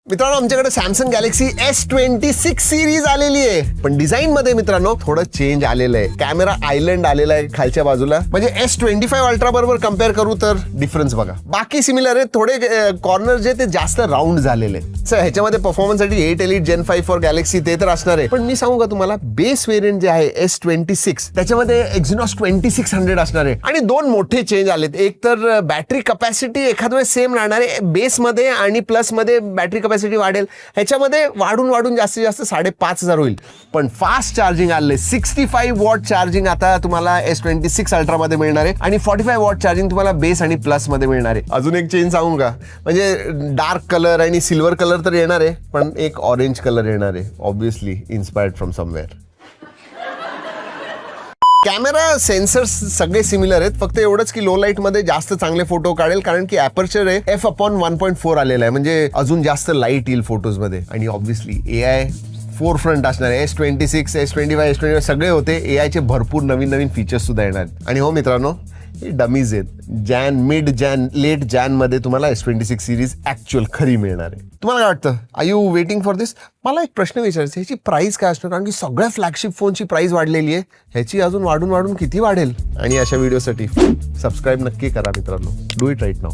मित्रांनो आमच्याकडे Samsung Galaxy S26 series आलेली आहे, पण डिझाईन मध्ये मित्रांनो थोडं चेंज आलेलं आहे. कॅमेरा आयलंड आलेला आहे खालच्या बाजूला, म्हणजे S25 अल्ट्रा बरोबर कम्पेअर करू तर डिफरन्स बघा. बाकी सिमिलर आहे, थोडे कॉर्नर जे ते जास्त राऊंड झालेले. सर ह्याच्यामध्ये परफॉर्मन्स साठी 8 Elite Gen 5 फॉर गॅलेक्सी ते तर असणार आहे, पण मी सांगू का तुम्हाला बेस व्हेरियंट जे आहे S26 त्याच्यामध्ये Exynos 2600 असणार आहे. आणि दोन मोठे चेंज आलेत. एक तर बॅटरी कपॅसिटी एखाद वेळेस सेम राहणार आहे, बेस मध्ये आणि प्लस मध्ये बॅटरी कपॅसिटी वाढेल. ह्याच्यामध्ये वाढून जास्तीत जास्त 5500 होईल. पण फास्ट चार्जिंग आले, 65 वॉट चार्जिंग आता तुम्हाला S26 अल्ट्रा मध्ये मिळणार आहे आणि 45 वॉट चार्जिंग तुम्हाला बेस आणि प्लस मध्ये मिळणार आहे. अजून एक चेंज सांगू का, म्हणजे डार्क कलर आणि सिल्वर कलर तर येणार आहे, पण एक ऑरेंज कलर येणार आहे, obviously inspired from somewhere. Camera sensors सगळे सिमिलर आहेत, फक्त एवढंच की लो लाईट मध्ये जास्त चांगले फोटो काढेल, कारण की अपर्चर आहे f/1.4 आलेला आहे, म्हणजे अजून जास्त लाईट येईल फोटोज मध्ये. आणि ऑब्विसली AI फोर फ्रंट असणार आहे. S26, S25, S25 सगळे होते. AI चे भरपूर नवीन फीचर्स सुद्धा येणार. आणि हो मित्रांनो, हे डमीज आहेत. मिड जॅन लेट जॅन मध्ये तुम्हाला S26 सिरीज ऍक्च्युअल खरी मिळणार आहे. तुम्हाला काय वाटतं? आर यू वेटिंग फॉर दिस? मला एक प्रश्न विचारायचा, ह्याची प्राइस काय असणार? कारण की सगळ्या फ्लॅगशिप फोनची प्राइस वाढलेली आहे, ह्याची अजून वाढून किती वाढेल? आणि अशा व्हिडिओसाठी सबस्क्राईब नक्की करा मित्रांनो. Do it right now.